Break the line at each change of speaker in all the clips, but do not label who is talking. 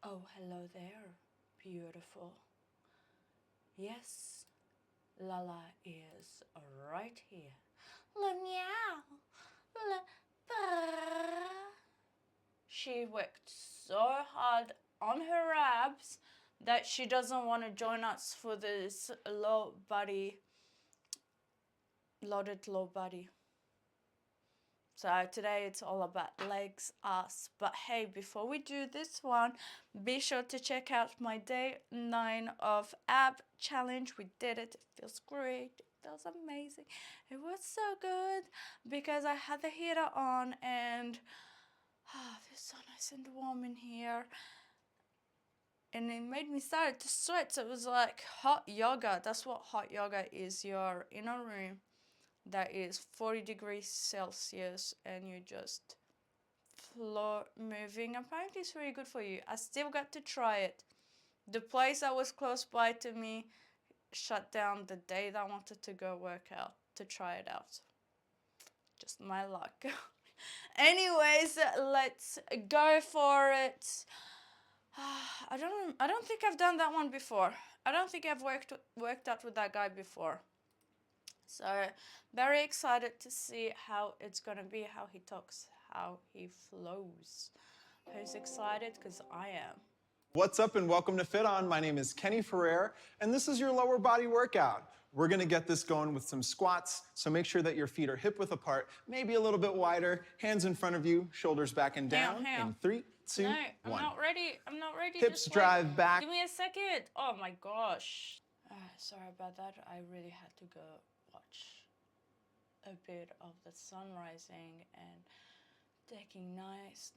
Oh, hello there, beautiful. Yes, Lala is right here. La meow, la purr. She worked so hard on her abs that she doesn't want to join us for this loaded low body. So today it's all about legs, ass. But hey, before we do this one, be sure to check out my day 9 of ab challenge. We did it. It feels great. It feels amazing. It was so good because I had the heater on and it feels so nice and warm in here. And it made me start to sweat. So it was like hot yoga. That's what hot yoga is. You're in a room that is 40 degrees Celsius and you just floor moving. Apparently it's really good for you. I still got to try it. The place that was close by to me shut down the day that I wanted to go work out to try it out. Just my luck. Anyways, let's go for it. I don't think I've done that one before. I don't think I've worked out with that guy before. So very excited to see how it's gonna be, how he talks, how he flows. Who's excited? Because I am.
What's up and welcome to Fit On. My name is Kenny Ferrer and this is your lower body workout. We're gonna get this going with some squats, so make sure that your feet are hip width apart, maybe a little bit wider, hands in front of you, shoulders back and down.
Hang on.
In 3, 2,
No,
1.
I'm not ready. I'm not ready.
Hips
Just
drive
wait.
back.
Give me a second. Oh my gosh. Sorry about that. I really had to go watch a bit of the sun rising and taking nice,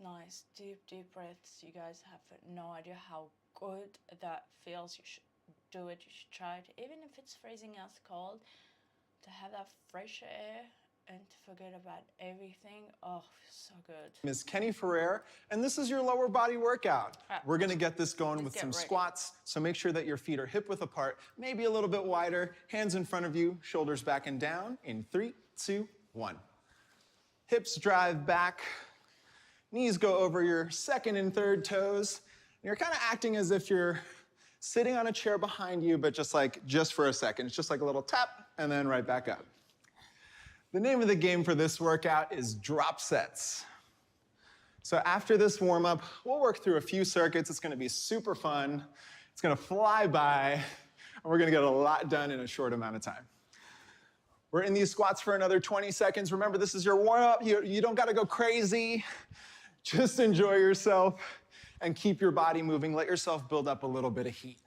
deep breaths. You guys have no idea how good that feels. You should do it. You should try it. Even if it's freezing out cold, to have that fresh air and to forget about everything. Oh, so good.
Ms. Kenny Ferrer, and this is your lower body workout. We're gonna get this going with some squats, so make sure that your feet are hip width apart, maybe a little bit wider, hands in front of you, shoulders back and down. In 3, 2, 1. Hips drive back, knees go over your second and third toes. You're kind of acting as if you're sitting on a chair behind you, but just for a second. It's just like a little tap and then right back up. The name of the game for this workout is drop sets. So after this warm-up, we'll work through a few circuits. It's gonna be super fun. It's gonna fly by, and we're gonna get a lot done in a short amount of time. We're in these squats for another 20 seconds. Remember, this is your warm-up. You don't gotta go crazy. Just enjoy yourself and keep your body moving. Let yourself build up a little bit of heat.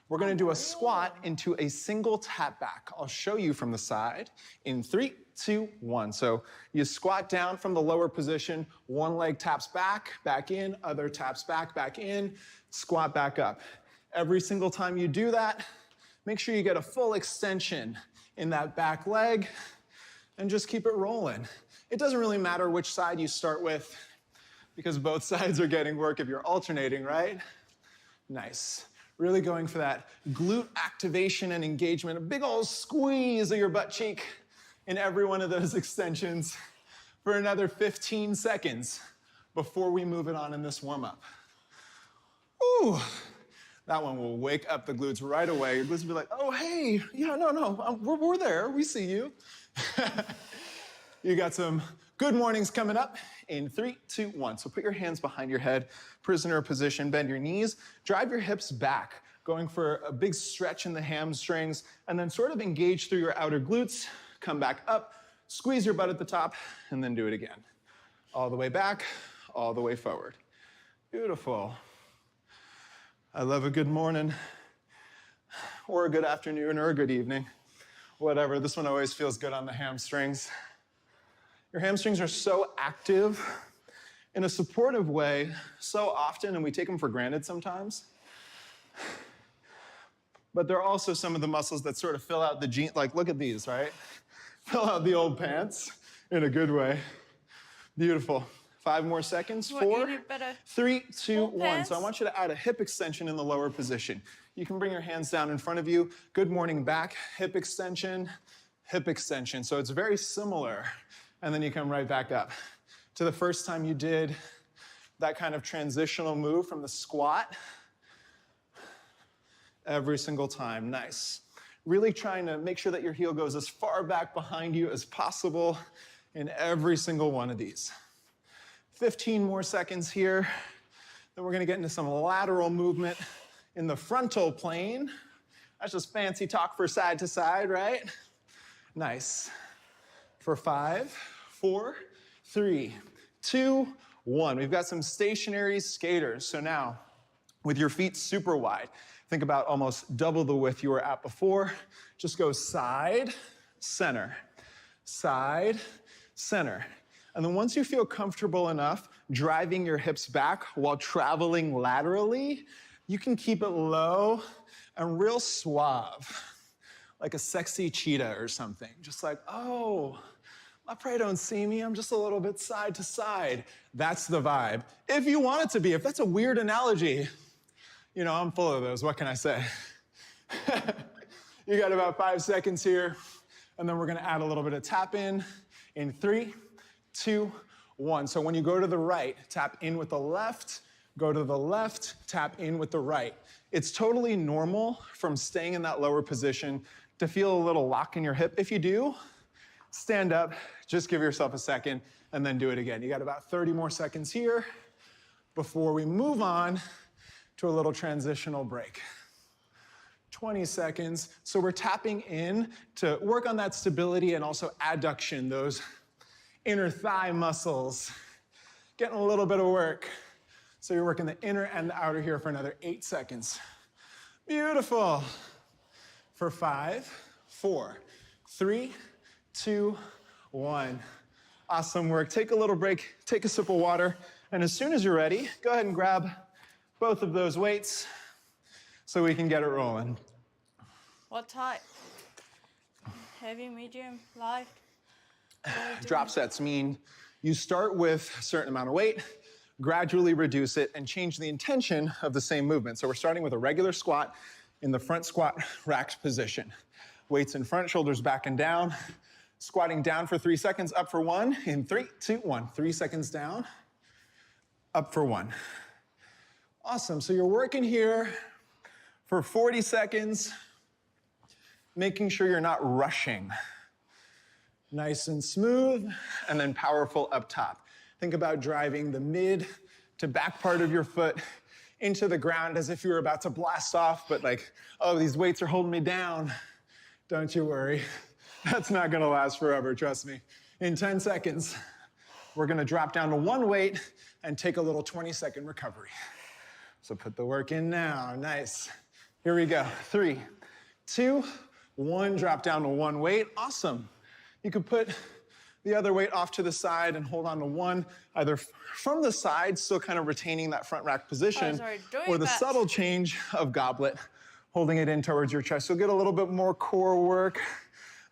We're gonna do a squat into a single tap back. I'll show you from the side in 3, 2, 1. So you squat down from the lower position, one leg taps back in, other taps back in, squat back up. Every single time you do that, make sure you get a full extension in that back leg and just keep it rolling. It doesn't really matter which side you start with because both sides are getting work if you're alternating, right? Nice. Really going for that glute activation and engagement, a big old squeeze of your butt cheek in every one of those extensions for another 15 seconds before we move it on in this warm-up. Ooh, that one will wake up the glutes right away. Your glutes will be like, oh, hey, yeah, no, we're there, we see you. You got some good mornings coming up in 3, 2, 1. So put your hands behind your head, prisoner position, bend your knees, drive your hips back, going for a big stretch in the hamstrings, and then sort of engage through your outer glutes, come back up, squeeze your butt at the top, and then do it again. All the way back, all the way forward. Beautiful. I love a good morning, or a good afternoon, or a good evening. Whatever, this one always feels good on the hamstrings. Your hamstrings are so active in a supportive way so often, and we take them for granted sometimes. But they're also some of the muscles that sort of fill out the jeans. Like, look at these, right? Fill out the old pants in a good way. Beautiful. 5 more seconds. 4, 3, 2, 1. So I want you to add a hip extension in the lower position. You can bring your hands down in front of you. Good morning back, hip extension, hip extension. So it's very similar. And then you come right back up to the first time you did that kind of transitional move from the squat every single time. Nice. Really trying to make sure that your heel goes as far back behind you as possible in every single one of these. 15 more seconds here. Then we're gonna get into some lateral movement in the frontal plane. That's just fancy talk for side to side, right? Nice. For 5, 4, 3, 2, 1. We've got some stationary skaters. So now, with your feet super wide, think about almost double the width you were at before. Just go side, center, side, center. And then once you feel comfortable enough driving your hips back while traveling laterally, you can keep it low and real suave, like a sexy cheetah or something. Just like, oh, I pray don't see me, I'm just a little bit side to side. That's the vibe. If you want it to be, if that's a weird analogy, you know, I'm full of those, what can I say? You got about 5 seconds here, and then we're gonna add a little bit of tap in 3, 2, 1. So when you go to the right, tap in with the left, go to the left, tap in with the right. It's totally normal from staying in that lower position to feel a little lock in your hip. If you do, stand up, just give yourself a second, and then do it again. You got about 30 more seconds here before we move on to a little transitional break. 20 seconds. So we're tapping in to work on that stability and also adduction, those inner thigh muscles. Getting a little bit of work. So you're working the inner and the outer here for another 8 seconds. Beautiful. For 5, 4, 3, 2, 1. Awesome work. Take a little break, take a sip of water, and as soon as you're ready, go ahead and grab both of those weights so we can get it rolling.
What type? Heavy, medium, light?
Drop sets mean you start with a certain amount of weight, gradually reduce it, and change the intention of the same movement. So we're starting with a regular squat in the front squat racked position. Weights in front, shoulders back and down. Squatting down for 3 seconds, up for 1, in 3, 2, 1. 3 seconds down, up for 1. Awesome, so you're working here for 40 seconds, making sure you're not rushing. Nice and smooth, and then powerful up top. Think about driving the mid to back part of your foot into the ground as if you were about to blast off, but like, oh, these weights are holding me down. Don't you worry. That's not gonna last forever, trust me. In 10 seconds, we're gonna drop down to 1 weight and take a little 20-second recovery. So put the work in now, nice. Here we go, 3, 2, 1, drop down to 1 weight, awesome. You could put the other weight off to the side and hold on to 1, either from the side, still kind of retaining that front rack position, or the subtle change of goblet, holding it in towards your chest. So get a little bit more core work,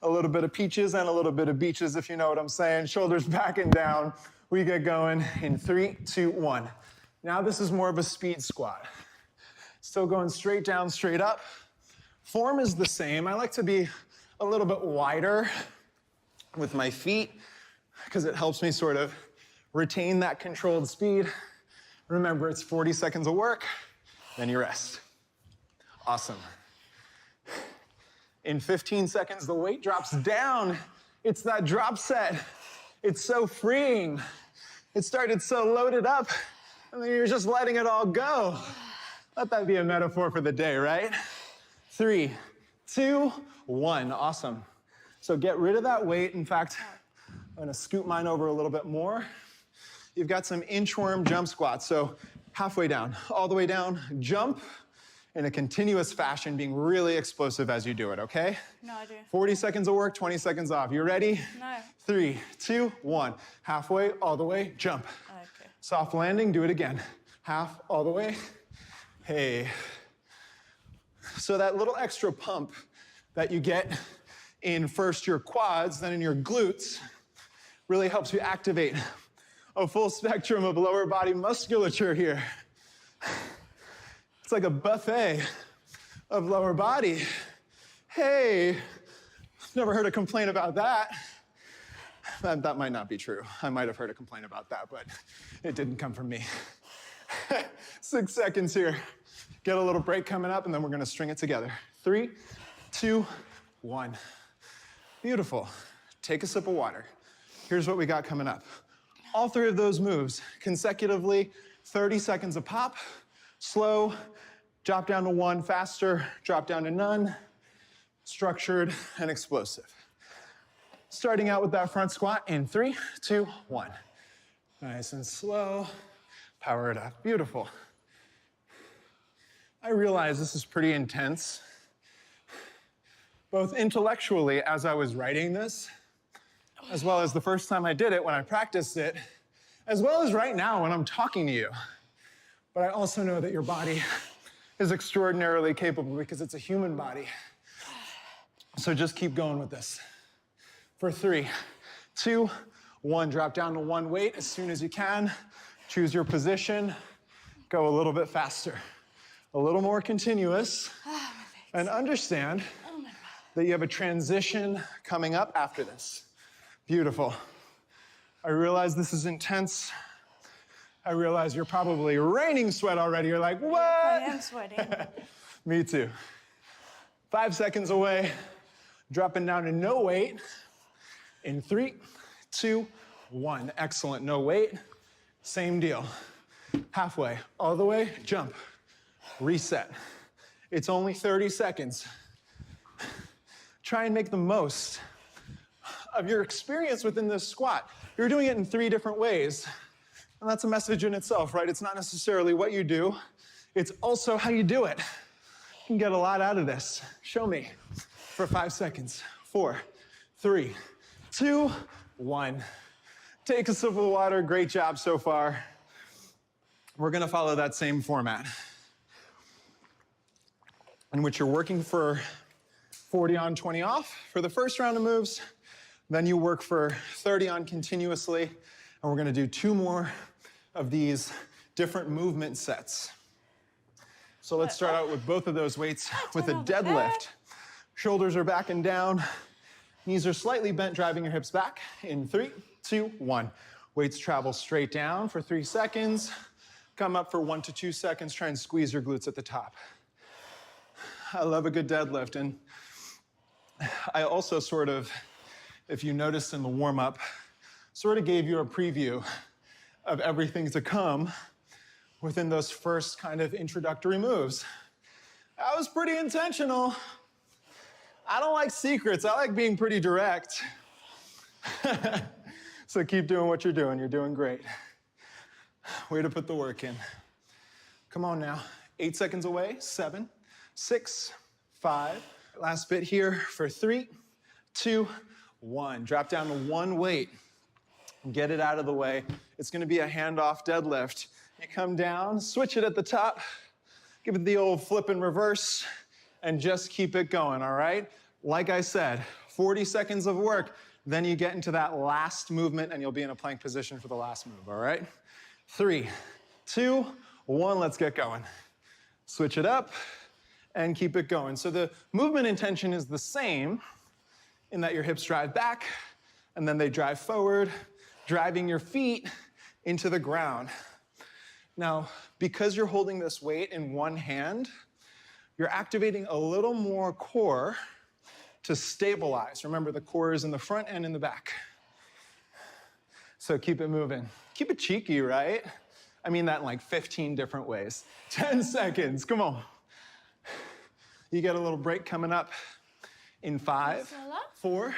a little bit of peaches and a little bit of beaches, if you know what I'm saying. Shoulders back and down. We get going in 3, 2, 1. Now this is more of a speed squat. Still going straight down, straight up. Form is the same. I like to be a little bit wider with my feet because it helps me sort of retain that controlled speed. Remember, it's 40 seconds of work, then you rest. Awesome. In 15 seconds, the weight drops down. It's that drop set. It's so freeing. It started so loaded up, and then you're just letting it all go. Let that be a metaphor for the day, right? 3, 2, 1, awesome. So get rid of that weight. In fact, I'm gonna scoot mine over a little bit more. You've got some inchworm jump squats. So halfway down, all the way down, jump in a continuous fashion, being really explosive as you do it, okay?
No, I do.
40 seconds of work, 20 seconds off. You ready?
No.
3, 2, 1. Halfway, all the way, jump.
Okay.
Soft landing, do it again. Half, all the way. Hey. So that little extra pump that you get in first your quads, then in your glutes, really helps you activate a full spectrum of lower body musculature here. It's like a buffet of lower body. Hey, never heard a complaint about that. That might not be true. I might have heard a complaint about that, but it didn't come from me. 6 seconds here. Get a little break coming up, and then we're gonna string it together. 3, 2, 1. Beautiful. Take a sip of water. Here's what we got coming up. All 3 of those moves consecutively, 30 seconds a pop, slow, drop down to 1, faster, drop down to none, structured and explosive. Starting out with that front squat in 3, 2, 1. Nice and slow, power it up, beautiful. I realize this is pretty intense, both intellectually as I was writing this, as well as the first time I did it when I practiced it, as well as right now when I'm talking to you. But I also know that your body is extraordinarily capable because it's a human body. So just keep going with this. For 3, 2, 1, drop down to 1 weight as soon as you can. Choose your position, go a little bit faster, a little more continuous, and understand that you have a transition coming up after this. Beautiful. I realize this is intense. I realize you're probably raining sweat already. You're like, what?
I am sweating.
Me too. 5 seconds away, dropping down to no weight. In 3, 2, 1. Excellent, no weight. Same deal. Halfway, all the way, jump, reset. It's only 30 seconds. Try and make the most of your experience within this squat. You're doing it in 3 different ways. And that's a message in itself, right? It's not necessarily what you do, it's also how you do it. You can get a lot out of this. Show me for 5 seconds. 4, 3, 2, 1. Take a sip of water. Great job so far. We're gonna follow that same format in which you're working for 40 on, 20 off for the first round of moves. Then you work for 30 on continuously, and we're gonna do 2 more of these different movement sets. So let's start out with both of those weights with a deadlift. Shoulders are back and down. Knees are slightly bent, driving your hips back. In 3, 2, 1. Weights travel straight down for 3 seconds. Come up for 1 to 2 seconds. Try and squeeze your glutes at the top. I love a good deadlift. And I also sort of, if you noticed in the warm-up, sort of gave you a preview of everything to come within those first kind of introductory moves. That was pretty intentional. I don't like secrets. I like being pretty direct. So keep doing what you're doing. You're doing great. Way to put the work in. Come on now. 8 seconds away. 7, 6, 5. Last bit here for 3, 2, 1. Drop down to 1 weight. Get it out of the way. It's gonna be a handoff deadlift. You come down, switch it at the top, give it the old flip and reverse, and just keep it going, all right? Like I said, 40 seconds of work, then you get into that last movement and you'll be in a plank position for the last move, all right? 3, 2, 1, let's get going. Switch it up and keep it going. So the movement intention is the same in that your hips drive back and then they drive forward, driving your feet into the ground. Now, because you're holding this weight in one hand, you're activating a little more core to stabilize. Remember, the core is in the front and in the back. So keep it moving. Keep it cheeky, right? I mean that in like 15 different ways. 10 seconds, come on. You get a little break coming up in 5, 4,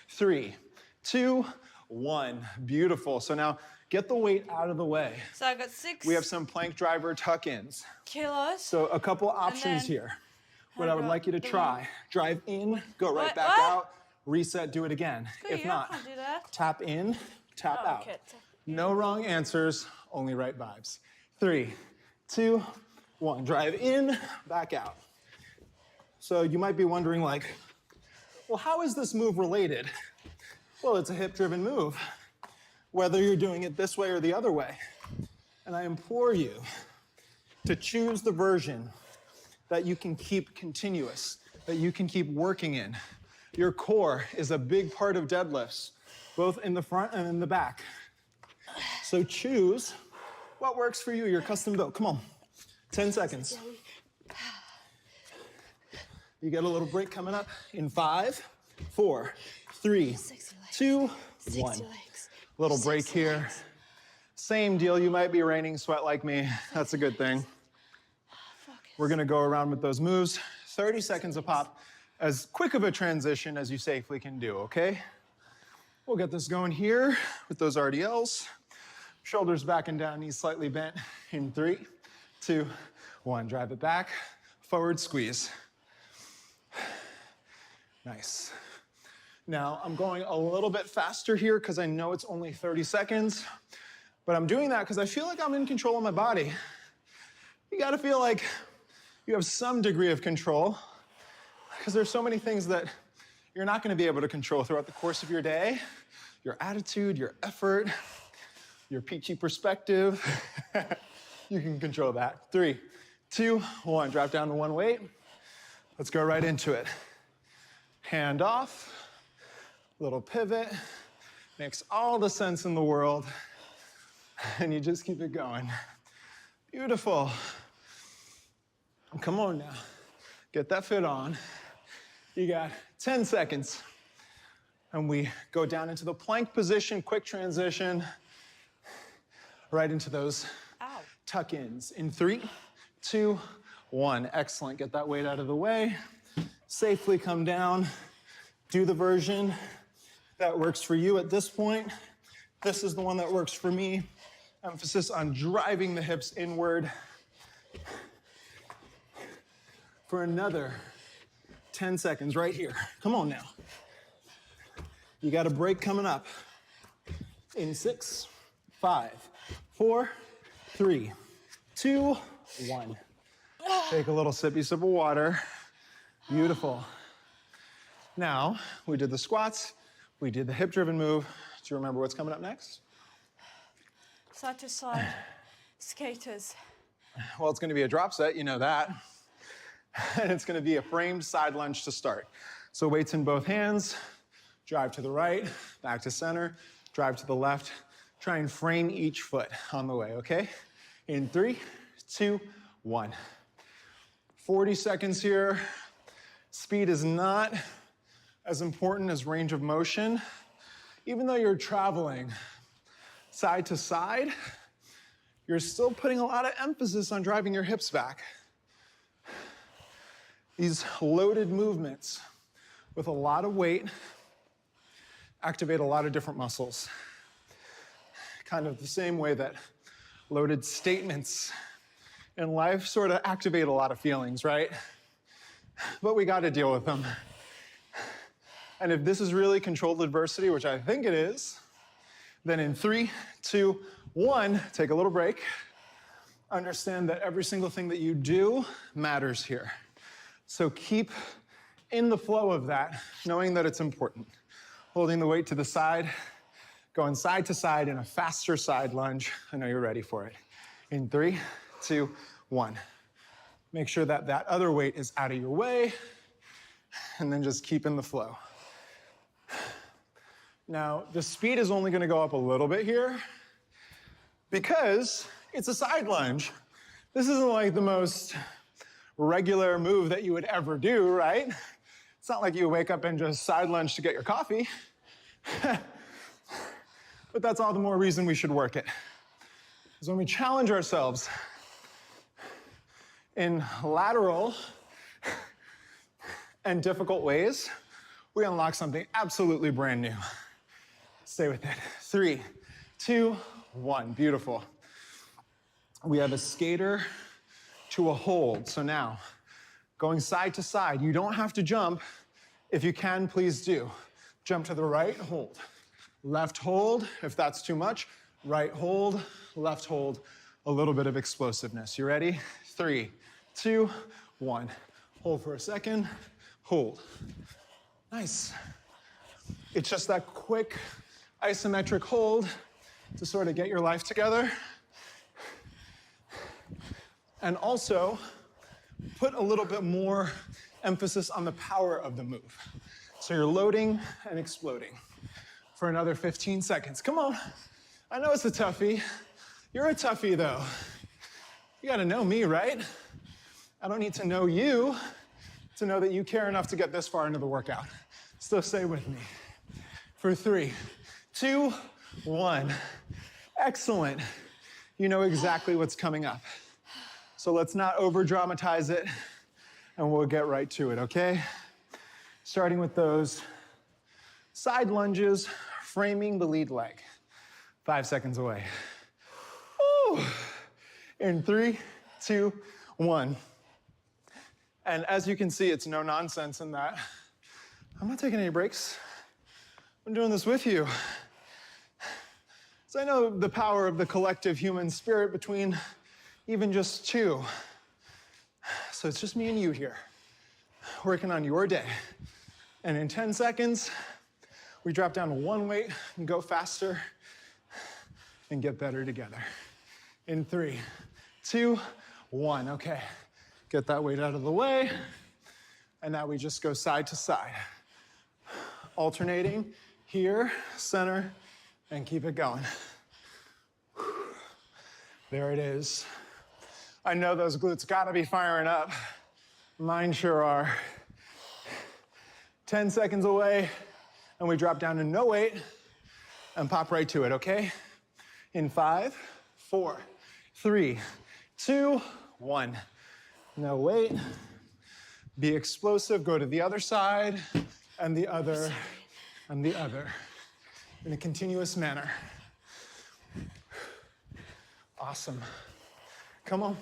3, 2, 1. Beautiful. So now get the weight out of the way.
So I got 6.
We have some plank driver tuck-ins.
Kilos.
So a couple options here. What I would like you to try, drive in, go right back out, reset, do it again. If not,
can't do that.
tap in, tap out.
Okay.
No wrong answers, only right vibes. 3, 2, 1. Drive in, back out. So you might be wondering like, well, how is this move related? Well, it's a hip-driven move, whether you're doing it this way or the other way. And I implore you to choose the version that you can keep continuous, that you can keep working in. Your core is a big part of deadlifts. both in the front and in the back. So choose what works for you, your custom build. Come on, 10 seconds. You get a little break coming up in 5, 4, 3, 2, 1. Little break here. Same deal, you might be raining sweat like me. That's a good thing. We're gonna go around with those moves, 30 seconds a pop, as quick of a transition as you safely can do, okay? We'll get this going here with those RDLs. Shoulders back and down, knees slightly bent in 3, 2, 1. Drive it back, forward squeeze. Nice. Now, I'm going a little bit faster here because I know it's only 30 seconds, but I'm doing that because I feel like I'm in control of my body. You gotta feel like you have some degree of control because there's so many things that you're not gonna be able to control throughout the course of your day. Your attitude, your effort, your peachy perspective. You can control that. 3, 2, 1. Drop down to one weight. Let's go right into it. Hand off, little pivot. Makes all the sense in the world. And you just keep it going. Beautiful. Come on now. Get that fit on. You got 10 seconds. And we go down into the plank position, quick transition, right into those tuck-ins. In 3, 2, 1. Excellent. Get that weight out of the way. Safely come down. Do the version that works for you at this point. This is the one that works for me. Emphasis on driving the hips inward. For another 10 seconds right here. Come on now. You got a break coming up. In 6, 5, 4, 3, 2, 1. Take a little sippy sip of water. Beautiful. Now, we did the squats, we did the hip-driven move. Do you remember what's coming up next?
Side to side, skaters.
Well, it's gonna be a drop set, you know that. And it's gonna be a framed side lunge to start. So weights in both hands, drive to the right, back to center, drive to the left. Try and frame each foot on the way, okay? In 3, 2, 1. 40 seconds here. Speed is not as important as range of motion. Even though you're traveling side to side, you're still putting a lot of emphasis on driving your hips back. These loaded movements with a lot of weight activate a lot of different muscles. Kind of the same way that loaded statements in life sort of activate a lot of feelings, right? But we got to deal with them. And if this is really controlled adversity, which I think it is, then in 3, 2, 1, take a little break. Understand that every single thing that you do matters here. So keep in the flow of that, knowing that it's important. Holding the weight to the side, going side to side in a faster side lunge. I know you're ready for it. In 3, 2, 1. Make sure that that other weight is out of your way, and then just keep in the flow. Now, the speed is only gonna go up a little bit here because it's a side lunge. This isn't like the most regular move that you would ever do, right? It's not like you wake up and just side lunge to get your coffee. But that's all the more reason we should work it. Because when we challenge ourselves in lateral and difficult ways, we unlock something absolutely brand new. Stay with it. 3, 2, 1. Beautiful. We have a skater to a hold. So now, going side to side, you don't have to jump. If you can, please do. Jump to the right, hold. Left hold, if that's too much. Right hold, left hold. A little bit of explosiveness. You ready? 3, 2, 1. Hold for a second, hold. Nice. It's just that quick isometric hold to sort of get your life together. And also, put a little bit more emphasis on the power of the move. So you're loading and exploding. for another 15 seconds. Come on. I know it's a toughie. You're a toughie, though. You gotta know me, right? I don't need to know you to know that you care enough to get this far into the workout. So stay with me. For 3, 2, 1. Excellent. You know exactly what's coming up. So let's not over-dramatize it, and we'll get right to it, okay? Starting with those side lunges, framing the lead leg. 5 seconds away. Woo. In 3, 2, 1. And as you can see, it's no nonsense in that I'm not taking any breaks. I'm doing this with you. So I know the power of the collective human spirit between even just 2. So it's just me and you here, working on your day. And in 10 seconds, we drop down to 1 weight and go faster and get better together. In 3, 2, 1. Okay, get that weight out of the way. And now we just go side to side, alternating here, center, and keep it going. There it is. I know those glutes gotta be firing up. Mine sure are. 10 seconds away, and we drop down to no weight and pop right to it, okay? In 5, 4, 3, 2, 1. No weight. Be explosive, go to the other side, and the other, and the other, in a continuous manner. Awesome. Come on.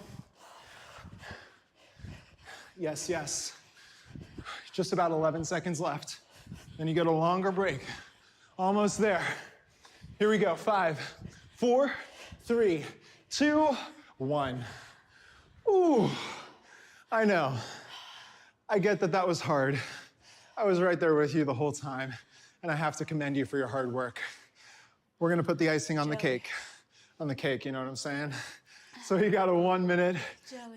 Yes, yes. Just about 11 seconds left. Then you get a longer break. Almost there. Here we go. 5, 4, 3, 2, 1. Ooh, I know. I get that that was hard. I was right there with you the whole time, and I have to commend you for your hard work. We're gonna put the icing on the cake. On the cake, you know what I'm saying? So you got a 1 minute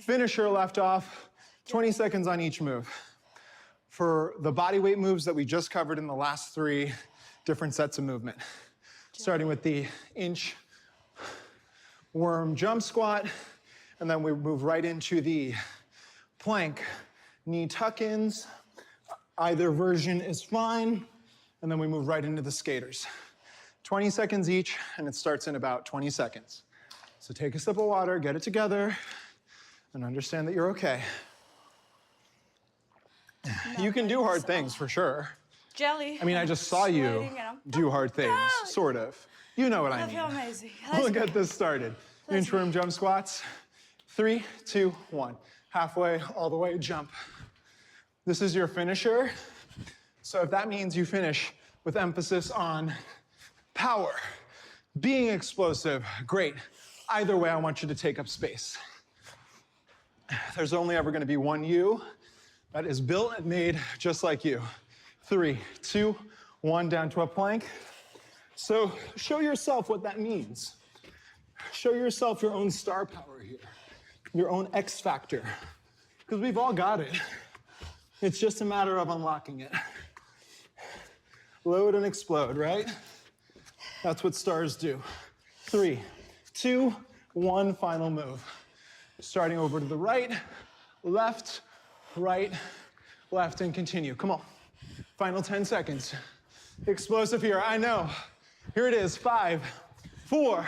finisher left off, 20 seconds on each move. For the body weight moves that we just covered in the last 3 different sets of movement. Starting with the inch worm jump squat, and then we move right into the plank knee tuck-ins. Either version is fine, and then we move right into the skaters. 20 seconds each, and it starts in about 20 seconds. So take a sip of water, get it together, and understand that you're okay. You can do hard things, for sure.
Jelly.
I mean, I just saw you do hard things, sort of. You know what I mean.
I feel amazing.
We'll get this started. Inchworm jump squats. 3, 2, 1. Halfway, all the way, jump. This is your finisher. So if that means you finish with emphasis on power, being explosive, great. Either way, I want you to take up space. There's only ever gonna be one you that is built and made just like you. 3, 2, 1, down to a plank. So show yourself what that means. Show yourself your own star power here, your own X factor, because we've all got it. It's just a matter of unlocking it. Load and explode, right? That's what stars do. 3, 2, 1, final move. Starting over to the right, left, and continue. Come on. Final 10 seconds. Explosive here, I know. Here it is, 5, 4,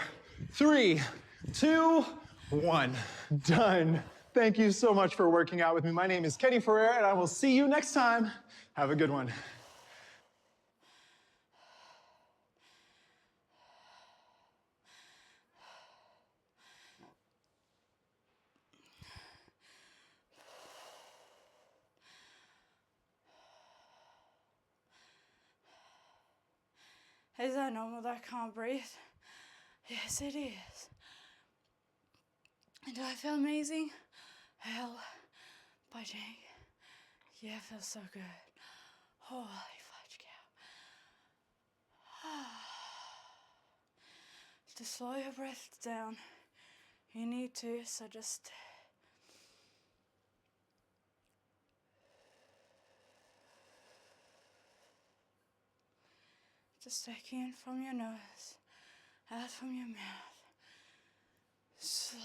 3, 2, 1. Done. Thank you so much for working out with me. My name is Kenny Ferrer, and I will see you next time. Have a good one.
Is that normal that I can't breathe? Yes, it is. Do I feel amazing? Hell, budging. Yeah, it feels so good. Holy fudge cow. To slow your breath down, you need to, so just Just take in from your nose, out from your mouth, slowly.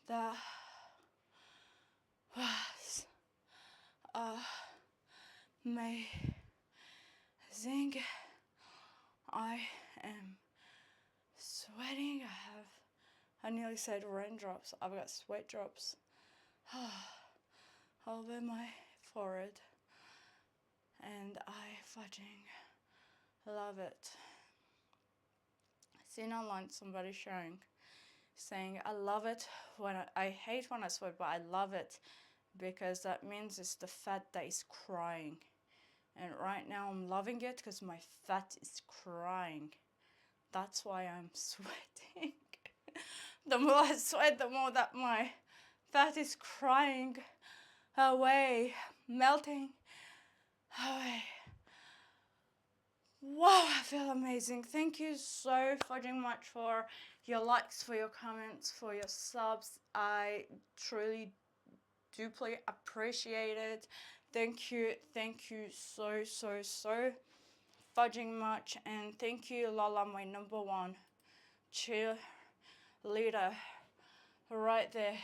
That was amazing. I am sweating. I nearly said raindrops. I've got sweat drops over my forehead. And I fudging love it. Seen online somebody saying I love it when I hate when I sweat, but I love it because that means it's the fat that is crying. And right now I'm loving it because my fat is crying. That's why I'm sweating. The more I sweat, the more that my fat is crying away, melting away. Wow, I feel amazing. Thank you so fucking much for your likes, for your comments, for your subs. I truly deeply appreciate it. Thank you so fudging much. And thank you, Lala, my number one cheerleader right there.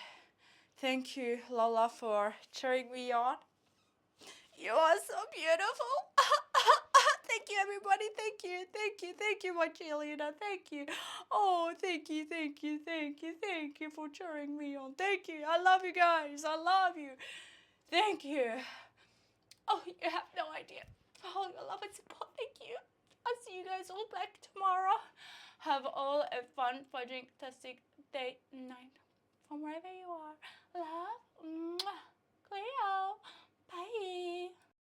Thank you, Lala, for cheering me on. You are so beautiful. Thank you, everybody. Thank you, my cheerleader. Thank you. Oh, thank you for cheering me on. Thank you. I love you guys. I love you. Thank you. Oh, you have no idea all your love and support. Thank you. I'll see you guys all back tomorrow. Have all a fun, fudging, tastic day, night from wherever you are. Love, Cleo. Bye.